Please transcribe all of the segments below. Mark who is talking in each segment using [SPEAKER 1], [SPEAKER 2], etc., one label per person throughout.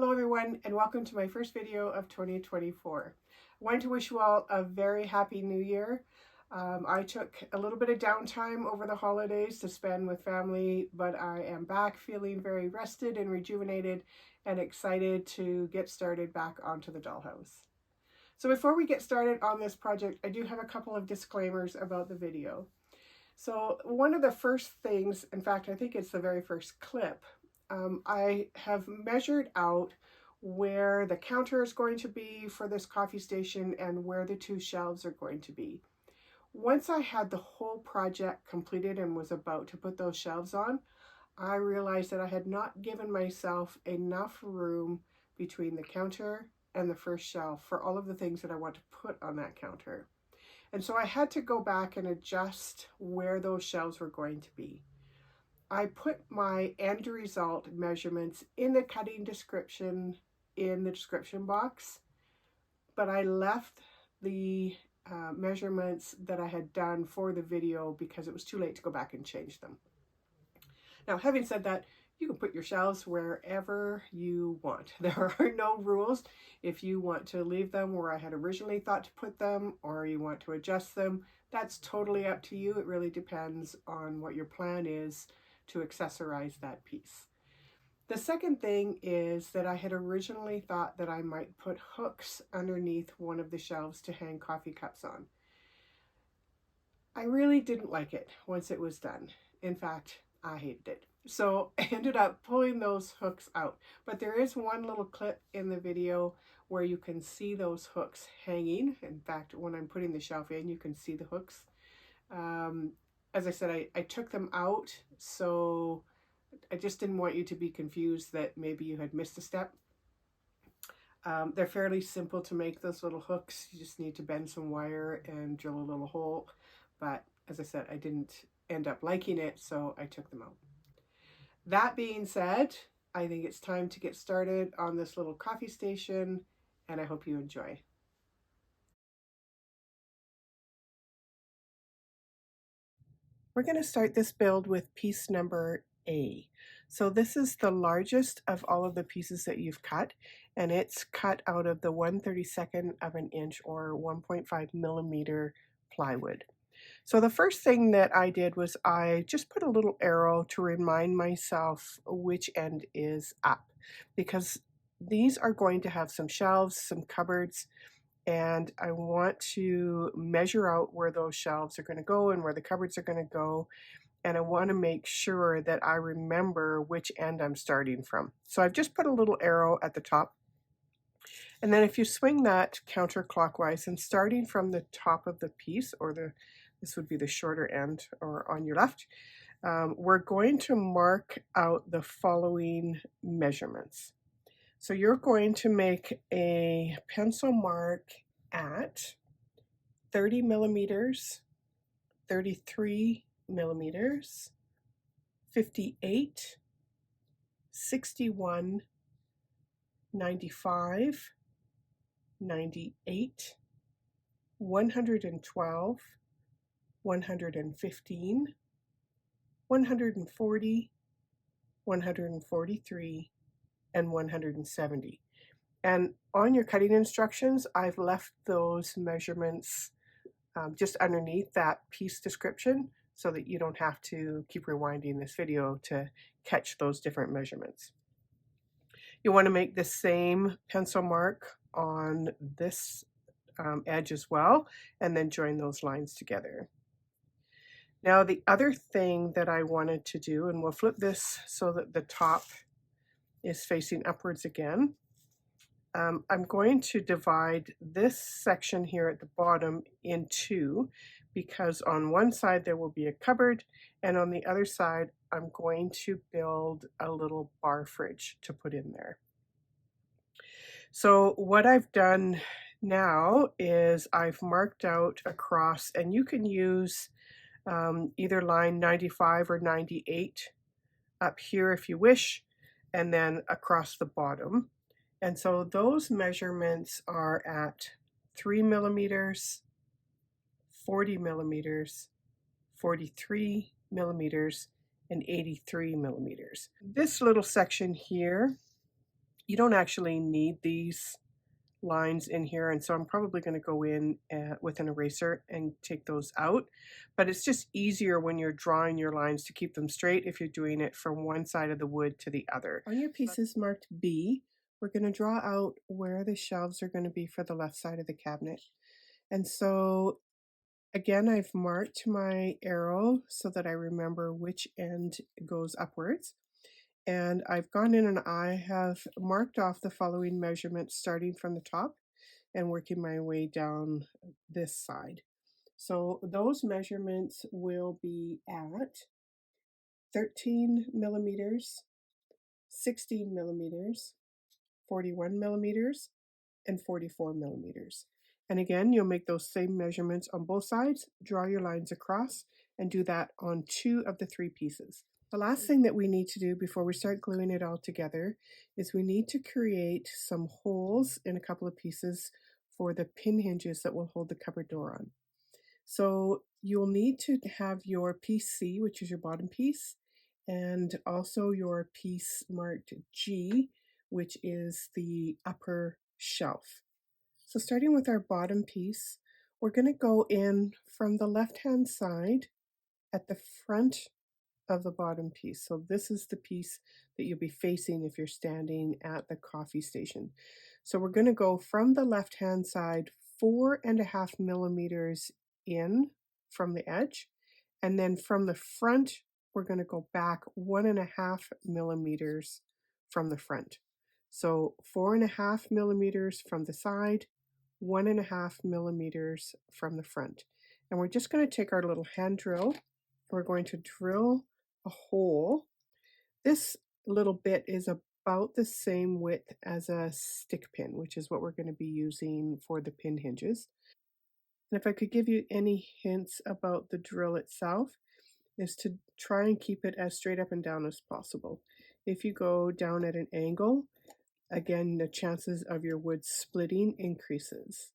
[SPEAKER 1] Hello everyone, and welcome to my first video of 2024. I want to wish you all a very happy new year. I took a little bit of downtime over the holidays to spend with family, but I am back feeling very rested and rejuvenated and excited to get started back onto the dollhouse. So before we get started on this project, I do have a couple of disclaimers about the video. So one of the first things, in fact, I think it's the very first clip, I have measured out where the counter is going to be for this coffee station and where the two shelves are going to be. Once I had the whole project completed and was about to put those shelves on, I realized that I had not given myself enough room between the counter and the first shelf for all of the things that I want to put on that counter. And so I had to go back and adjust where those shelves were going to be. I put my end result measurements in the cutting description in the description box, but I left the measurements that I had done for the video because it was too late to go back and change them. Now, having said that, you can put your shelves wherever you want. There are no rules. If you want to leave them where I had originally thought to put them, or you want to adjust them, that's totally up to you. It really depends on what your plan is to accessorize that piece. The second thing is that I had originally thought that I might put hooks underneath one of the shelves to hang coffee cups on. I really didn't like it once it was done. In fact, I hated it. So I ended up pulling those hooks out. But there is one little clip in the video where you can see those hooks hanging. In fact, when I'm putting the shelf in, you can see the hooks. As I said, I took them out, so I just didn't want you to be confused that maybe you had missed a step. They're fairly simple to make, those little hooks. You just need to bend some wire and drill a little hole. But as I said, I didn't end up liking it, so I took them out. That being said, I think it's time to get started on this little coffee station, and I hope you enjoy. We're going to start this build with piece number A. So this is the largest of all of the pieces that you've cut, and it's cut out of the 1/32 of an inch or 1.5 millimeter plywood. So the first thing that I did was I just put a little arrow to remind myself which end is up, because these are going to have some shelves, some cupboards, and I want to measure out where those shelves are going to go and where the cupboards are going to go. And I want to make sure that I remember which end I'm starting from. So I've just put a little arrow at the top. And then if you swing that counterclockwise and starting from the top of the piece, or this would be the shorter end or on your left, we're going to mark out the following measurements. So you're going to make a pencil mark at 30 millimeters, 33 millimeters, 58, 61, 95, 98, 112, 115, 140, 143, and 170. And on your cutting instructions, I've left those measurements just underneath that piece description so that you don't have to keep rewinding this video to catch those different measurements. You want to make the same pencil mark on this edge as well, and then join those lines together. Now the other thing that I wanted to do, and we'll flip this so that the top is facing upwards again. I'm going to divide this section here at the bottom in two, because on one side there will be a cupboard, and on the other side I'm going to build a little bar fridge to put in there. So what I've done now is I've marked out across, and you can use either line 95 or 98 up here if you wish, and then across the bottom. And so those measurements are at 3 millimeters, 40 millimeters, 43 millimeters, and 83 millimeters. This little section here You don't actually need these lines in here, and so I'm probably going to go in with an eraser and take those out, but it's just easier when you're drawing your lines to keep them straight if you're doing it from one side of the wood to the other. On your pieces marked B, we're going to draw out where the shelves are going to be for the left side of the cabinet. And so again, I've marked my arrow so that I remember which end goes upwards. And I've gone in and I have marked off the following measurements starting from the top and working my way down this side. So those measurements will be at 13 millimeters, 16 millimeters, 41 millimeters, and 44 millimeters. And again, you'll make those same measurements on both sides, draw your lines across, and do that on 2 of the 3 pieces. The last thing that we need to do before we start gluing it all together is we need to create some holes in a couple of pieces for the pin hinges that will hold the cupboard door on. So you'll need to have your piece C, which is your bottom piece, and also your piece marked G, which is the upper shelf. So starting with our bottom piece, we're going to go in from the left-hand side at the front of the bottom piece. So this is the piece that you'll be facing if you're standing at the coffee station. So we're going to go from the left-hand side 4.5 millimeters in from the edge, and then from the front, we're going to go back 1.5 millimeters from the front. So 4.5 millimeters from the side, 1.5 millimeters from the front. And we're just going to take our little hand drill, and we're going to drill a hole. This little bit is about the same width as a stick pin, which is what we're going to be using for the pin hinges. And if I could give you any hints about the drill itself, is to try and keep it as straight up and down as possible. If you go down at an angle, again, the chances of your wood splitting increases.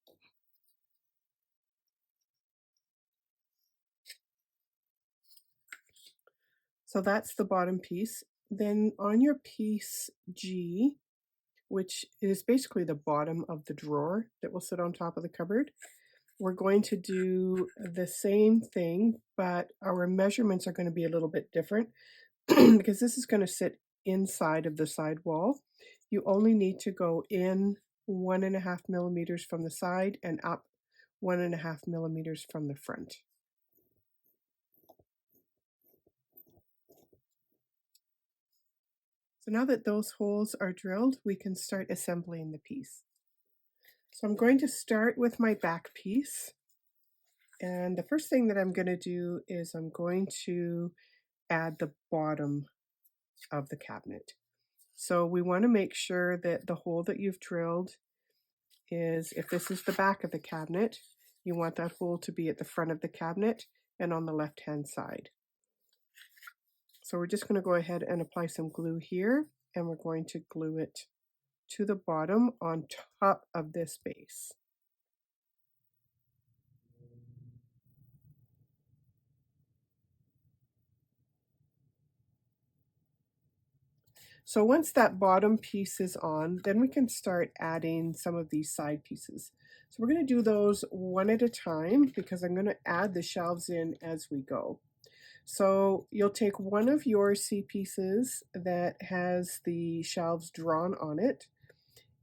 [SPEAKER 1] So that's the bottom piece. Then on your piece G, which is basically the bottom of the drawer that will sit on top of the cupboard, we're going to do the same thing, but our measurements are going to be a little bit different because this is going to sit inside of the side wall. You only need to go in 1.5 millimeters from the side and up 1.5 millimeters from the front. So now that those holes are drilled, we can start assembling the piece. So I'm going to start with my back piece. And the first thing that I'm going to do is I'm going to add the bottom of the cabinet. So we want to make sure that the hole that you've drilled is, if this is the back of the cabinet, you want that hole to be at the front of the cabinet and on the left-hand side. So we're just going to go ahead and apply some glue here, and we're going to glue it to the bottom on top of this base. So once that bottom piece is on, then we can start adding some of these side pieces. So we're going to do those one at a time because I'm going to add the shelves in as we go. So you'll take one of your C pieces that has the shelves drawn on it,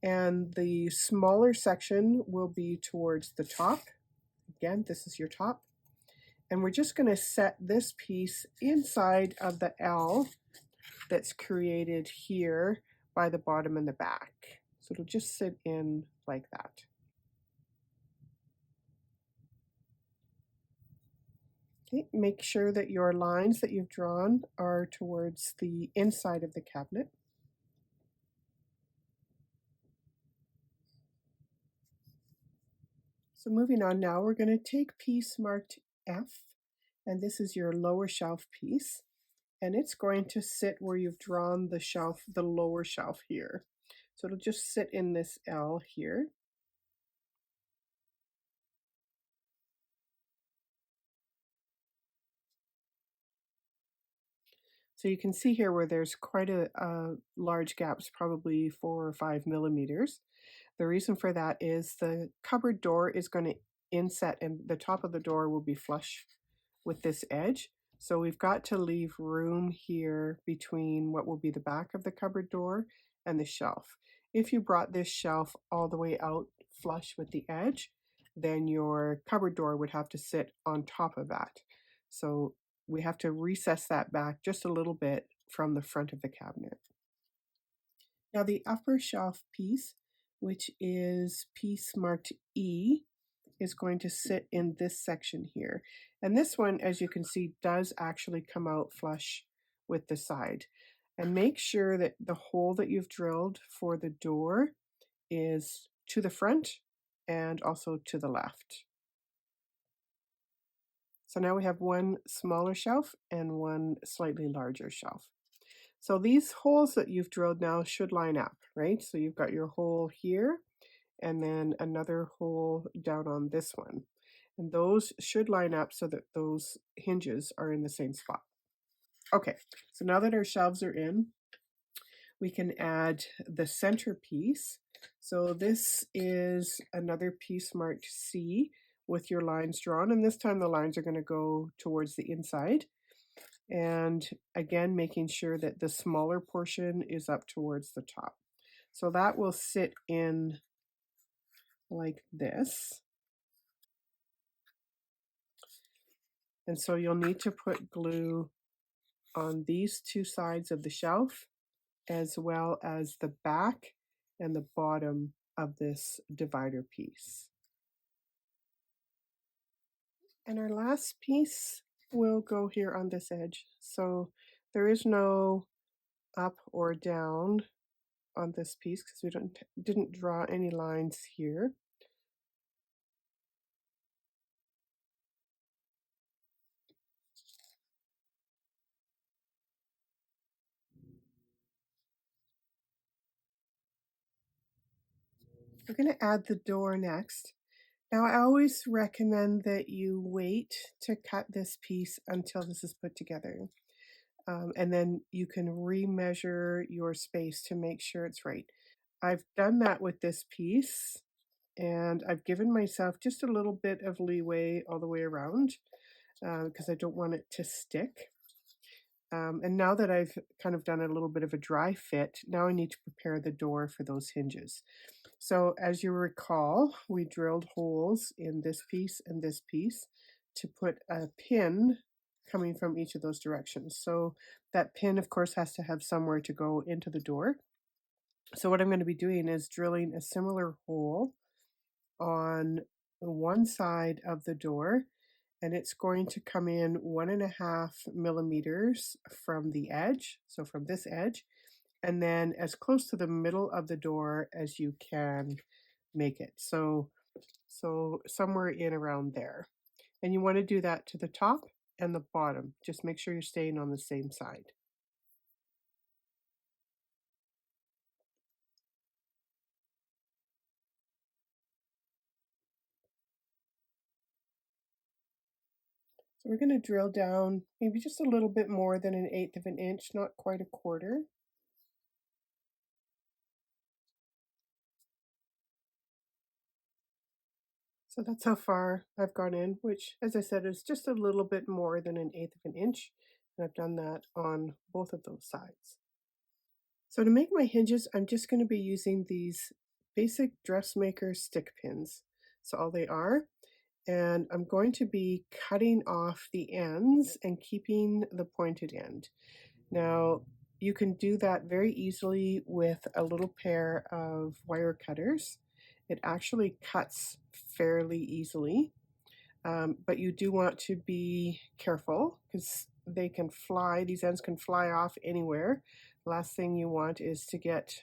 [SPEAKER 1] and the smaller section will be towards the top. Again, this is your top. And we're just going to set this piece inside of the L that's created here by the bottom and the back. So it'll just sit in like that. Okay, make sure that your lines that you've drawn are towards the inside of the cabinet. So moving on now, we're going to take piece marked F, and this is your lower shelf piece, and it's going to sit where you've drawn the shelf, the lower shelf here. So it'll just sit in this L here. So you can see here where there's quite a large gaps, probably 4 or 5 millimeters. The reason for that is the cupboard door is going to inset and the top of the door will be flush with this edge. So we've got to leave room here between what will be the back of the cupboard door and the shelf. If you brought this shelf all the way out flush with the edge, then your cupboard door would have to sit on top of that. So we have to recess that back just a little bit from the front of the cabinet. Now the upper shelf piece, which is piece marked E, is going to sit in this section here. And this one, as you can see, does actually come out flush with the side. And make sure that the hole that you've drilled for the door is to the front and also to the left. So now we have one smaller shelf and one slightly larger shelf. So these holes that you've drilled now should line up, right? So you've got your hole here and then another hole down on this one. And those should line up so that those hinges are in the same spot. Okay, so now that our shelves are in, we can add the center piece. So this is another piece marked C with your lines drawn, and this time the lines are going to go towards the inside. And again, making sure that the smaller portion is up towards the top. So that will sit in like this. And so you'll need to put glue on these two sides of the shelf, as well as the back and the bottom of this divider piece. And our last piece will go here on this edge. So there is no up or down on this piece because we didn't draw any lines here. We're going to add the door next. Now I always recommend that you wait to cut this piece until this is put together. And then you can remeasure your space to make sure it's right. I've done that with this piece and I've given myself just a little bit of leeway all the way around because I don't want it to stick. And now that I've kind of done a little bit of a dry fit, now I need to prepare the door for those hinges. So as you recall, we drilled holes in this piece and this piece to put a pin coming from each of those directions. So that pin, of course, has to have somewhere to go into the door. So what I'm going to be doing is drilling a similar hole on one side of the door, and it's going to come in 1.5 millimeters from the edge, so from this edge, and then as close to the middle of the door as you can make it. So somewhere in around there. And you want to do that to the top and the bottom. Just make sure you're staying on the same side. So we're going to drill down maybe just a little bit more than 1/8 of an inch, not quite a quarter. So that's how far I've gone in, which, as I said, is just a little bit more than 1/8 of an inch. And I've done that on both of those sides. So to make my hinges, I'm just going to be using these basic dressmaker stick pins. So all they are, and I'm going to be cutting off the ends and keeping the pointed end. Now, you can do that very easily with a little pair of wire cutters. It actually cuts fairly easily, but you do want to be careful because they can fly, these ends can fly off anywhere. The last thing you want is to get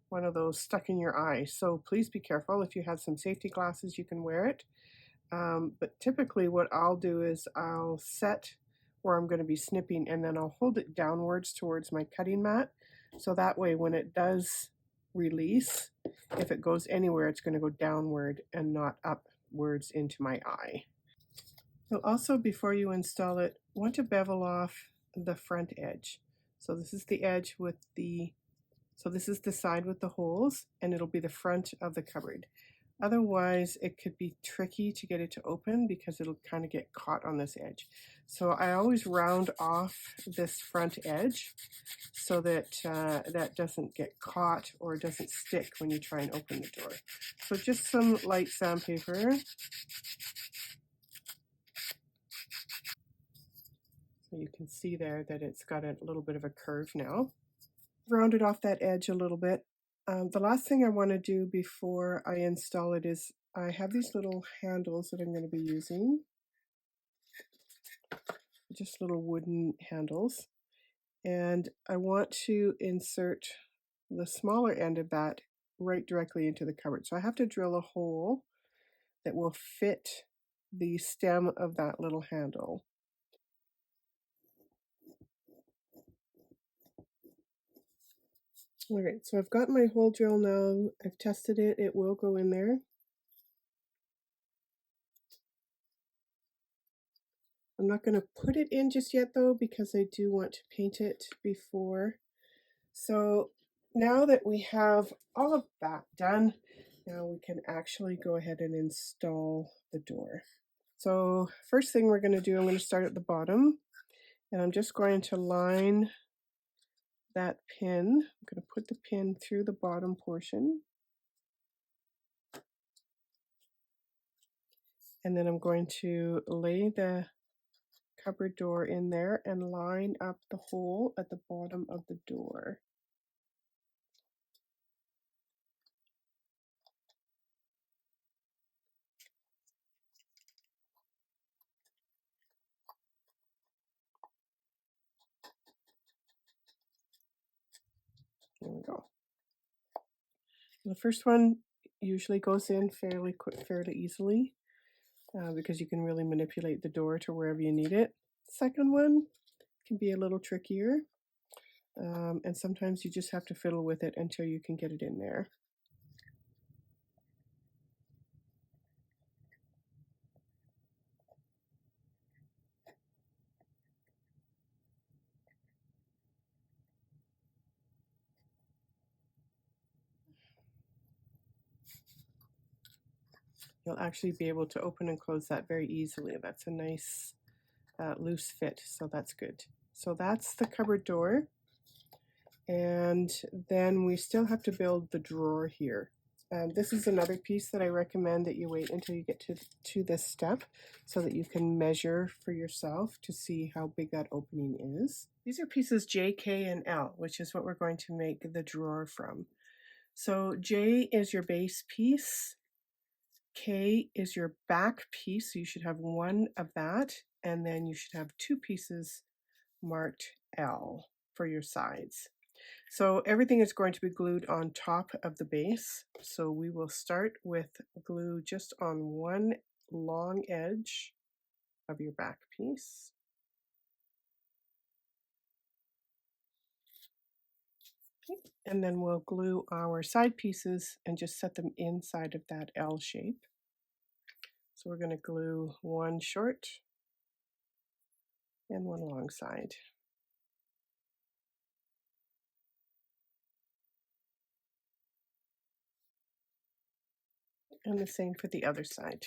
[SPEAKER 1] one of those stuck in your eye. So please be careful. If you have some safety glasses, you can wear it. But typically what I'll do is I'll set where I'm going to be snipping and then I'll hold it downwards towards my cutting mat. So that way when it does release, if it goes anywhere, it's going to go downward and not upwards into my eye. You'll also, before you install it, want to bevel off the front edge. So this is the edge with the, so this is the side with the holes, and it'll be the front of the cupboard. Otherwise, it could be tricky to get it to open because it'll kind of get caught on this edge. So I always round off this front edge so that that doesn't get caught or doesn't stick when you try and open the door. So just some light sandpaper. So you can see there that it's got a little bit of a curve now. Rounded off that edge a little bit. The last thing I want to do before I install it is I have these little handles that I'm going to be using. Just little wooden handles. And I want to insert the smaller end of that right directly into the cupboard. So I have to drill a hole that will fit the stem of that little handle. All right, so I've got my hole drill now. I've tested it. It will go in there. I'm not going to put it in just yet though, because I do want to paint it before. So now that we have all of that done, now we can actually go ahead and install the door. So first thing we're going to do, I'm going to start at the bottom, and I'm just going to line that pin. I'm going to put the pin through the bottom portion. And then I'm going to lay the cupboard door in there and line up the hole at the bottom of the door. There we go. The first one usually goes in fairly quick, fairly easily, because you can really manipulate the door to wherever you need it. Second one can be a little trickier, and sometimes you just have to fiddle with it until you can get it in there. You'll actually be able to open and close that very easily. That's a nice loose fit, so that's good. So that's the cupboard door. And then we still have to build the drawer here. This is another piece that I recommend that you wait until you get to this step so that you can measure for yourself to see how big that opening is. These are pieces J, K, and L, which is what we're going to make the drawer from. So J is your base piece, K is your back piece, so you should have one of that, and then you should have two pieces marked L for your sides. So everything is going to be glued on top of the base. So we will start with glue just on one long edge of your back piece. Okay. And then we'll glue our side pieces and just set them inside of that L shape. So we're going to glue one short and one long side. And the same for the other side.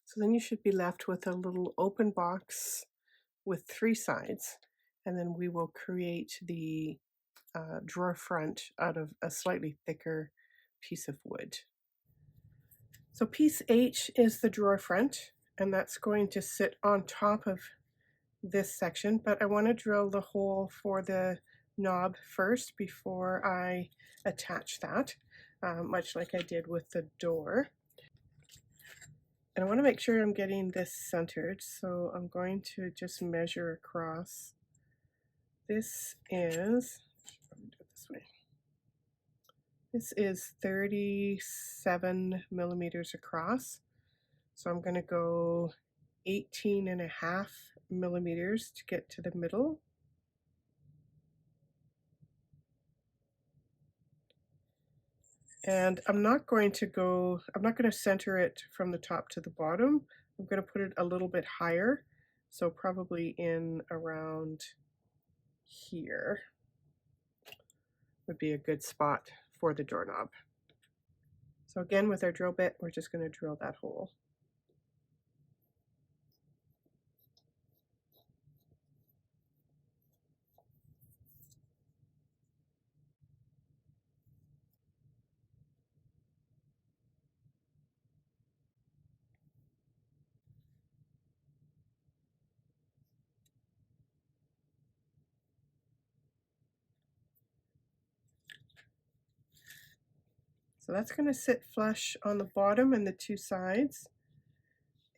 [SPEAKER 1] So then you should be left with a little open box with three sides, and then we will create the drawer front out of a slightly thicker piece of wood. So piece H is the drawer front, and that's going to sit on top of this section, but I want to drill the hole for the knob first before I attach that, much like I did with the door. And I want to make sure I'm getting this centered, so I'm going to just measure across. This is, do it this way. This is 37 millimeters across. So I'm going to go 18 and a half millimeters to get to the middle. And I'm not going to center it from the top to the bottom. I'm going to put it a little bit higher. So probably in around here would be a good spot for the doorknob. So again, with our drill bit, we're just going to drill that hole. So that's going to sit flush on the bottom and the two sides.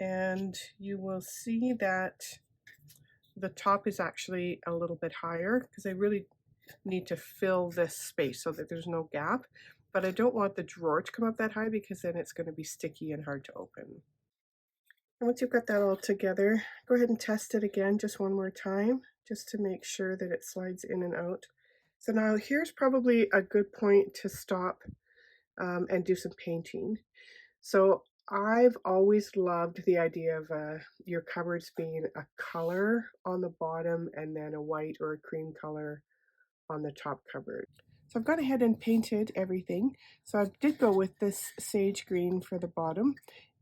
[SPEAKER 1] And you will see that the top is actually a little bit higher because I really need to fill this space so that there's no gap. But I don't want the drawer to come up that high because then it's going to be sticky and hard to open. And once you've got that all together, go ahead and test it again just one more time, just to make sure that it slides in and out. So now here's probably a good point to stop and do some painting. So I've always loved the idea of your cupboards being a color on the bottom and then a white or a cream color on the top cupboard. So I've gone ahead and painted everything. So I did go with this sage green for the bottom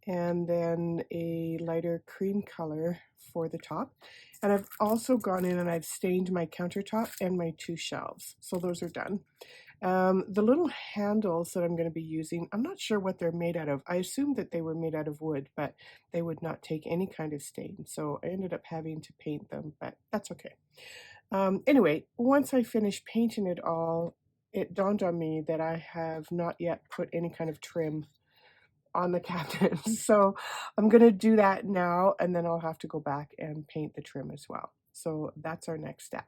[SPEAKER 1] and then a lighter cream color for the top. And I've also gone in and I've stained my countertop and my two shelves. So those are done. The little handles that I'm going to be using, I'm not sure what they're made out of. I assumed that they were made out of wood, but they would not take any kind of stain. So I ended up having to paint them, but that's okay. Anyway, once I finished painting it all, it dawned on me that I have not yet put any kind of trim on the cabinets. So I'm going to do that now, and then I'll have to go back and paint the trim as well. So that's our next step.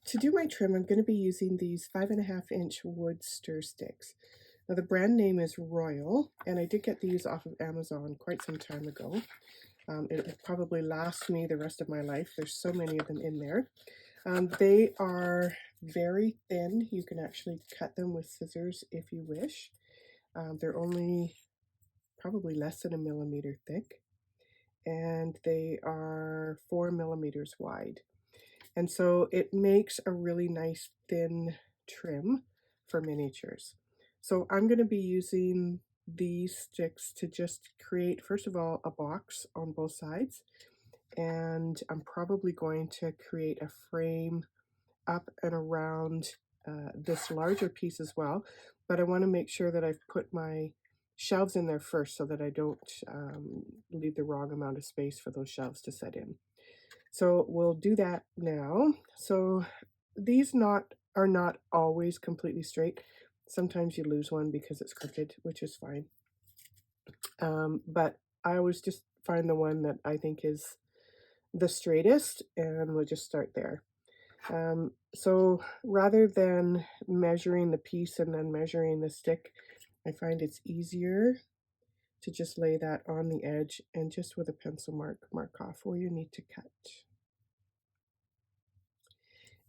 [SPEAKER 1] To do my trim, I'm going to be using these 5.5-inch wood stir sticks. Now the brand name is Royal, and I did get these off of Amazon quite some time ago. It will probably last me the rest of my life. There's so many of them in there. They are very thin. You can actually cut them with scissors if you wish. They're only probably less than 1 millimeter thick, and they are 4 millimeters wide. And so it makes a really nice thin trim for miniatures. So I'm going to be using these sticks to just create, first of all, a box on both sides. And I'm probably going to create a frame up and around this larger piece as well. But I want to make sure that I've put my shelves in there first so that I don't leave the wrong amount of space for those shelves to set in. So we'll do that now. So these are not always completely straight. Sometimes you lose one because it's crooked, which is fine. But I always just find the one that I think is the straightest, and we'll just start there. So rather than measuring the piece and then measuring the stick, I find it's easier to just lay that on the edge and just with a pencil mark off where you need to cut.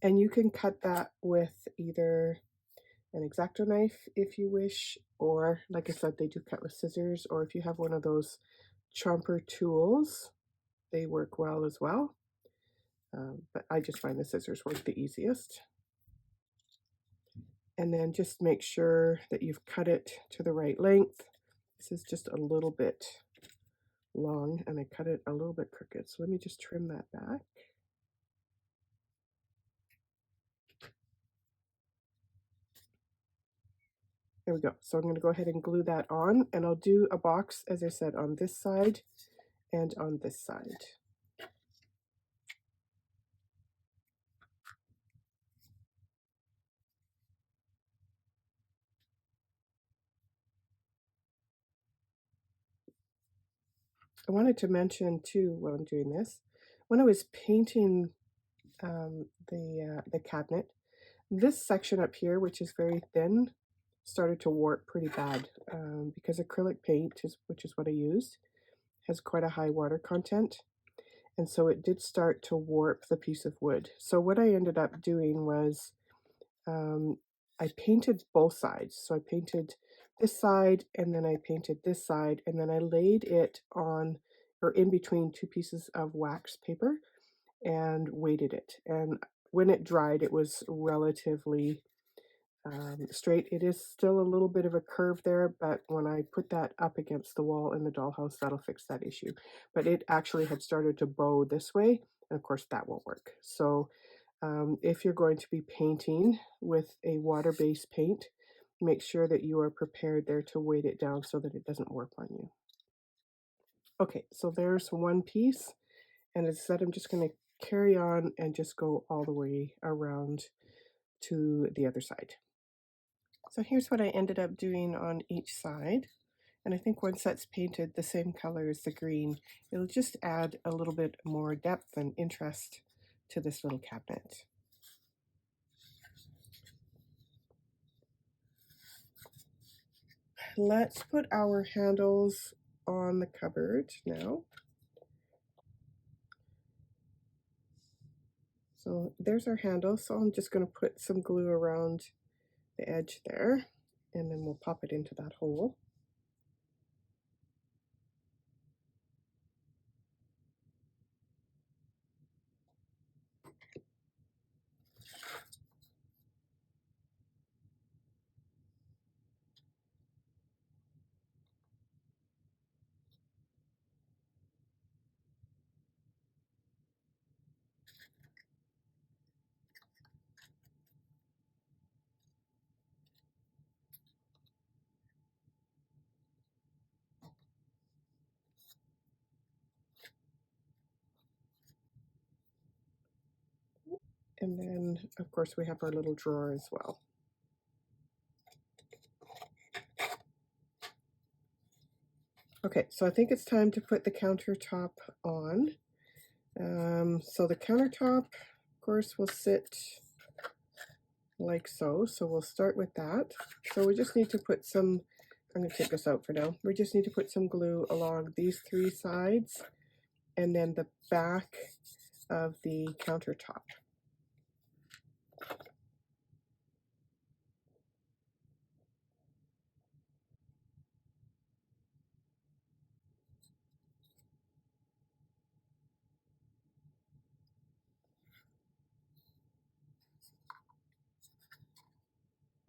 [SPEAKER 1] And you can cut that with either an X-Acto knife if you wish, or like I said, they do cut with scissors, or if you have one of those chomper tools, they work well as well. But I just find the scissors work the easiest. And then just make sure that you've cut it to the right length. This is just a little bit long and I cut it a little bit crooked. So let me just trim that back. There we go. So I'm going to go ahead and glue that on, and I'll do a box, as I said, on this side and on this side. I wanted to mention too, while I'm doing this, when I was painting the cabinet, this section up here, which is very thin, started to warp pretty bad because acrylic paint, which is what I used, has quite a high water content. And so it did start to warp the piece of wood. So what I ended up doing was um, I painted both sides. So I painted this side and then I painted this side and then I laid it on or in between two pieces of wax paper and weighted it. And when it dried, it was relatively straight. It is still a little bit of a curve there, but when I put that up against the wall in the dollhouse, that'll fix that issue. But it actually had started to bow this way, and of course that won't work. So if you're going to be painting with a water-based paint, make sure that you are prepared there to weight it down so that it doesn't warp on you. Okay, so there's one piece, and as I said, I'm just going to carry on and just go all the way around to the other side. So here's what I ended up doing on each side. And I think once that's painted the same color as the green, it'll just add a little bit more depth and interest to this little cabinet. Let's put our handles on the cupboard now. So there's our handle. So I'm just going to put some glue around the edge there, and then we'll pop it into that hole. And then, of course, we have our little drawer as well. Okay, so I think it's time to put the countertop on. So the countertop, of course, will sit like so. So we'll start with that. So we just need to put some, I'm going to take this out for now. We just need to put some glue along these three sides and then the back of the countertop.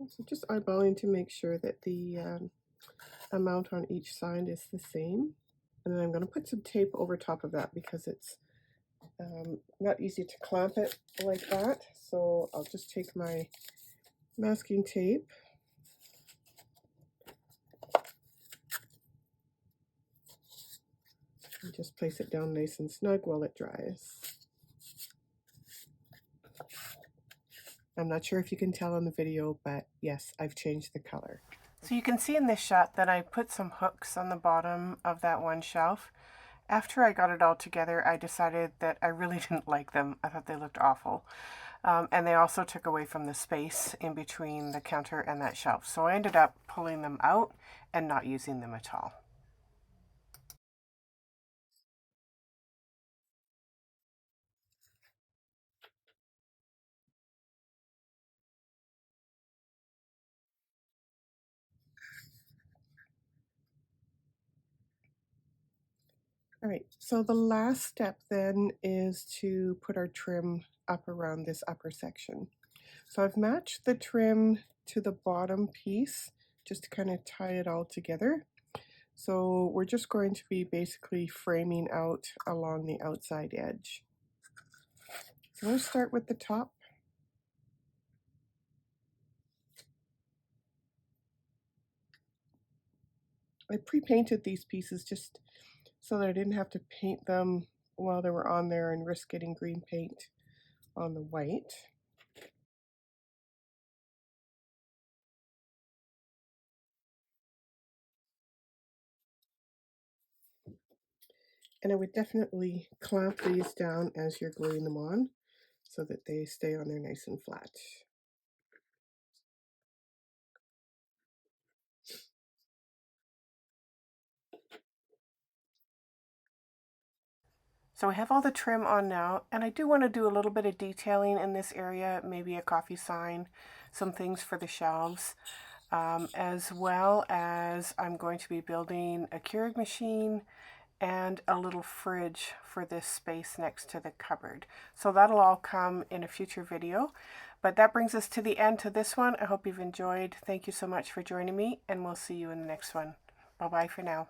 [SPEAKER 1] So just eyeballing to make sure that the amount on each side is the same. And then I'm going to put some tape over top of that because it's not easy to clamp it like that. So I'll just take my masking tape and just place it down nice and snug while it dries. I'm not sure if you can tell on the video, but yes, I've changed the color. So you can see in this shot that I put some hooks on the bottom of that one shelf. After I got it all together, I decided that I really didn't like them. I thought they looked awful. And they also took away from the space in between the counter and that shelf. So I ended up pulling them out and not using them at all. All right, so the last step then is to put our trim up around this upper section. So I've matched the trim to the bottom piece just to kind of tie it all together. So we're just going to be basically framing out along the outside edge. So let's start with the top. I pre-painted these pieces just so that I didn't have to paint them while they were on there and risk getting green paint on the white. And I would definitely clamp these down as you're gluing them on so that they stay on there nice and flat. So I have all the trim on now, and I do want to do a little bit of detailing in this area, maybe a coffee sign, some things for the shelves, as well as I'm going to be building a Keurig machine and a little fridge for this space next to the cupboard. So that'll all come in a future video. But that brings us to the end to this one. I hope you've enjoyed. Thank you so much for joining me, and we'll see you in the next one. Bye-bye for now.